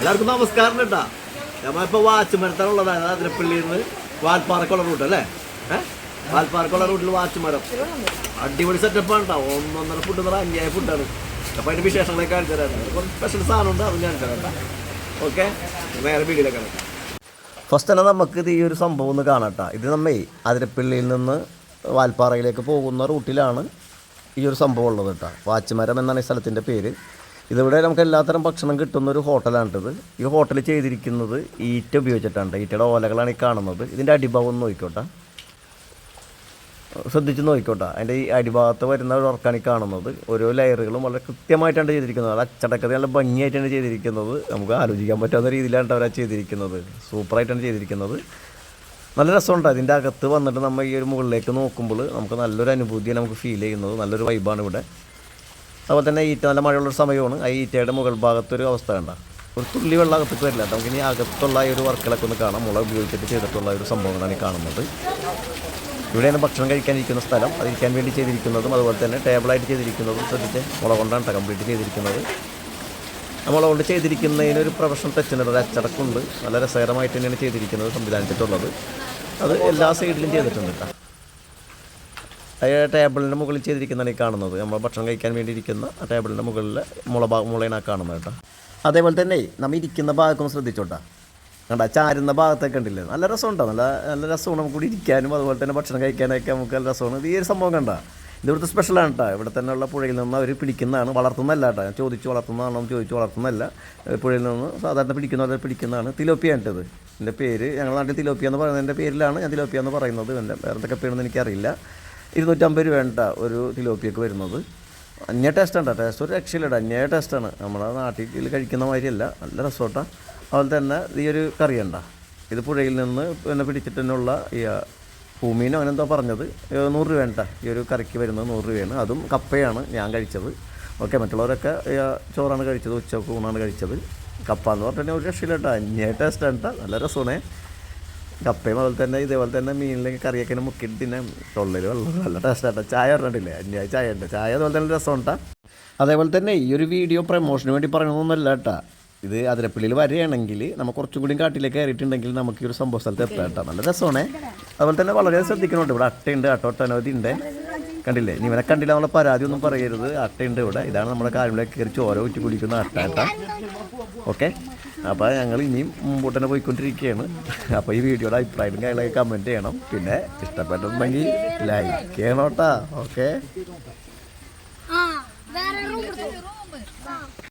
എല്ലാവർക്കും നമസ്കാരം കേട്ടാ. നമ്മളിപ്പോൾ വാച്ചുമരത്താണുള്ളതാണ്. അതിരപ്പള്ളിയിൽ നിന്ന് വാൽപ്പാറക്കുള്ള റൂട്ട് അല്ലേ? വാൽപ്പാറക്കുള്ള റൂട്ടിൽ വാച്ചുമരം അടിപൊളി സെറ്റപ്പാണ് കേട്ടോ. 1.5 ഫുഡ് എന്ന് പറഞ്ഞാൽ അന്യായ ഫുഡാണ്. അപ്പോൾ അതിൻ്റെ വിശേഷങ്ങളൊക്കെ കാണിച്ചു തരാം. കുറച്ച് സ്പെഷ്യൽ സാധനമുണ്ട്, അതും കാണിച്ചു തരാം കേട്ടോ. ഓക്കെ, വേറെ വീഡിയോയിലൊക്കെ കാണാം. ഫസ്റ്റ് തന്നെ നമുക്ക് ഇത് ഈ ഒരു സംഭവം ഒന്ന് കാണാം കേട്ടോ. ഇത് നമ്മേ അതിരപ്പള്ളിയിൽ നിന്ന് വാൽപ്പാറയിലേക്ക് പോകുന്ന റൂട്ടിലാണ് ഈ ഒരു സംഭവം ഉള്ളത് കേട്ടോ. വാച്ചുമരം എന്നാണ് ഈ സ്ഥലത്തിൻ്റെ പേര്. ഇതിവിടെ നമുക്ക് എല്ലാത്തരം ഭക്ഷണം കിട്ടുന്നൊരു ഹോട്ടലാണിത്. ഈ ഹോട്ടൽ ചെയ്തിരിക്കുന്നത് ഈറ്റ ഉപയോഗിച്ചിട്ടാണ്. ഈറ്റയുടെ ഓലകളാണ് ഈ കാണുന്നത്. ഇതിൻ്റെ അടിഭാഗം ഒന്ന് നോക്കിക്കോട്ടെ, ശ്രദ്ധിച്ച് നോക്കിക്കോട്ടെ. അതിൻ്റെ ഈ അടിഭാഗത്ത് വരുന്ന ഒരു വർക്കാണ് ഈ കാണുന്നത്. ഓരോ ലെയറുകളും വളരെ കൃത്യമായിട്ടാണ് ചെയ്തിരിക്കുന്നത്. അത് അച്ചടക്കത്തിൽ നല്ല ഭംഗിയായിട്ടാണ് ചെയ്തിരിക്കുന്നത്. നമുക്ക് ആലോചിക്കാൻ പറ്റാവുന്ന രീതിയിലാണ് അവർ ചെയ്തിരിക്കുന്നത്. സൂപ്പറായിട്ടാണ് ചെയ്തിരിക്കുന്നത്. നല്ല രസമുണ്ട്. അതിൻ്റെ അകത്ത് വന്നിട്ട് നമ്മൾ ഈ ഒരു മുകളിലേക്ക് നോക്കുമ്പോൾ നമുക്ക് നല്ലൊരു അനുഭൂതിയാണ് നമുക്ക് ഫീൽ ചെയ്യുന്നത്. നല്ലൊരു വൈബാണ് ഇവിടെ. അതുപോലെ തന്നെ ഈറ്റ നല്ല മഴയുള്ളൊരു സമയമാണ്. ആ ഈറ്റയുടെ മുകൾ ഭാഗത്തൊരു അവസ്ഥ കണ്ട, ഒരു തുള്ളി വെള്ളം അകത്തേക്ക് വരില്ല. നമുക്ക് ഇനി അകത്തുള്ള ഈ ഒരു വർക്കുകളൊക്കെ ഒന്ന് കാണാം. മുള ഉപയോഗിച്ചിട്ട് ചെയ്തിട്ടുള്ള ഒരു സംഭവങ്ങളാണ് ഈ കാണുന്നത്. ഇവിടെയാണ് ഭക്ഷണം കഴിക്കാനിരിക്കുന്ന സ്ഥലം. അതിരിക്കാൻ വേണ്ടി ചെയ്തിരിക്കുന്നതും അതുപോലെ തന്നെ ടേബിളായിട്ട് ചെയ്തിരിക്കുന്നതും ശ്രദ്ധിച്ച് മുള കൊണ്ടാണ് കംപ്ലീറ്റ് ചെയ്തിരിക്കുന്നത്. മുള കൊണ്ട് ചെയ്തിരിക്കുന്നതിനൊരു പ്രൊഫഷണൽ ടച്ചുണ്ട്, ഒരു അച്ചടക്കമുണ്ട്. നല്ല രസകരമായിട്ട് തന്നെയാണ് ചെയ്തിരിക്കുന്നത്, സംവിധാനിച്ചിട്ടുള്ളത്. അത് എല്ലാ സൈഡിലും ചെയ്തിട്ടുണ്ട് കേട്ടോ. ടേബിളിൻ്റെ മുകളിൽ ചെയ്തിരിക്കുന്നതാണ് ഈ കാണുന്നത്. നമ്മൾ ഭക്ഷണം കഴിക്കാൻ വേണ്ടി ഇരിക്കുന്ന ആ ടേബിളിൻ്റെ മുകളിൽ മുളയാണ് കാണുന്നത് കേട്ടോ. അതേപോലെ തന്നെ നമ്മൾ ഇരിക്കുന്ന ഭാഗമൊന്ന് ശ്രദ്ധിച്ചോട്ടാ. കണ്ട ചാരുന്ന ഭാഗത്തൊക്കെ ഉണ്ടല്ലേ, നല്ല രസമുണ്ടോ. നല്ല രസമാണ് നമുക്ക് കൂടി ഇരിക്കാനും അതുപോലെ തന്നെ ഭക്ഷണം കഴിക്കാനൊക്കെ നമുക്ക് നല്ല രസമാണ്. ഇത് ഈ ഒരു സംഭവം കണ്ട, ഇതിവിടുത്തെ സ്പെഷ്യലാണ് കേട്ടോ. ഇവിടെ തന്നെയുള്ള പുഴയിൽ നിന്ന് അവർ പിടിക്കുന്നതാണ്, വളർത്തുന്നതല്ല കേട്ടോ. ഞാൻ ചോദിച്ചു വളർത്തുന്നതാണോ എന്ന് ചോദിച്ചു, വളർത്തുന്നതല്ല. പുഴയിൽ നിന്ന് സാധാരണ പിടിക്കുന്നതാണ്. തിലോപ്പിയ ഇട്ടത് എൻ്റെ പേര്. ഞങ്ങളുടെ നാട്ടിൽ തിലോപ്പിയ എന്ന് പറയുന്നതിൻ്റെ പേരിലാണ് ഞാൻ തിലോപ്പിയ എന്ന് പറയുന്നത്. എൻ്റെ വേറെ എന്തൊക്കെ പേരെന്ന് എനിക്കറിയില്ല. 250 രൂപ വേണ്ട ഒരു തിലോപ്പിയൊക്കെ വരുന്നത്. അന്യ ടേസ്റ്റാണ് കേട്ടോ. ടേസ്റ്റ് ഒരു രക്ഷയില്ല, അന്യായ ടേസ്റ്റാണ്. നമ്മുടെ നാട്ടിൽ കഴിക്കുന്ന മാതിരിയല്ല, നല്ല രസോട്ടാണ്. അതുപോലെ തന്നെ ഈ ഒരു കറിയുണ്ട, ഇത് പുഴയിൽ നിന്ന് പിന്നെ പിടിച്ചിട്ട് തന്നെയുള്ള ഈ ഭൂമീനോ അങ്ങനെന്തോ പറഞ്ഞത് 100 രൂപ വേണ്ട. ഈ ഒരു കറിക്ക് വരുന്നത് 100 രൂപയാണ്. അതും കപ്പയാണ് ഞാൻ കഴിച്ചത്. ഓക്കെ, മറ്റുള്ളവരൊക്കെ ചോറാണ് കഴിച്ചത്, ഉച്ചക്ക് ഊണാണ് കഴിച്ചത്. കപ്പ എന്ന് പറഞ്ഞാൽ ഒരു രക്ഷയില്ല കേട്ടോ, അന്യായ ടേസ്റ്റാണ് കേട്ടോ, നല്ല രസമാണ്. കപ്പയും അതുപോലെ തന്നെ ഇതേപോലെ തന്നെ മീനിലേക്ക് കറിയൊക്കെ മുക്കിയിട്ട് പിന്നെ തൊള്ളയിൽ വെള്ളം നല്ല ടേസ്റ്റാട്ടോ. ചായ പറഞ്ഞിട്ടില്ലേ, അന്യായ ചായ ഉണ്ട്. ചായ അതുപോലെ തന്നെ രസമുണ്ടാ. അതേപോലെ തന്നെ ഈ ഒരു വീഡിയോ പ്രമോഷന് വേണ്ടി പറയണമെന്നല്ല കേട്ടോ. ഇത് അതിരപ്പള്ളിയിൽ വരികയാണെങ്കിൽ നമുക്ക് കുറച്ചും കൂടി കാട്ടിലേക്ക് കയറിയിട്ടുണ്ടെങ്കിൽ നമുക്ക് ഈ ഒരു സംഭവ സ്ഥലത്ത് എത്താം കേട്ടോ. നല്ല രസമാണ്. അതുപോലെ തന്നെ വളരെ ശ്രദ്ധിക്കണോട്ട്. ഇവിടെ അട്ടയുണ്ട്, ഒട്ടനവധി ഉണ്ട്. കണ്ടില്ലേ, നീ ഇവനെ കണ്ടില്ല നമ്മളെ പരാതി ഒന്നും പറയരുത്. അട്ടയുണ്ട് ഇവിടെ. ഇതാണ് നമ്മുടെ കാലിലേക്ക് കയറി ചോര ഊറ്റി കുടിക്കുന്ന അട്ട കേട്ടോ. ഓക്കെ, അപ്പോൾ ഞങ്ങൾ ഇനിയും മുമ്പോട്ട് തന്നെ പോയിക്കൊണ്ടിരിക്കുകയാണ്. അപ്പോൾ ഈ വീഡിയോയുടെ അഭിപ്രായം കാര്യങ്ങളൊക്കെ കമൻറ്റ് ചെയ്യണം. പിന്നെ ഇഷ്ടപ്പെട്ടിട്ടുണ്ടെങ്കിൽ ലൈക്ക് ചെയ്യണം കേട്ടോ. ഓക്കെ.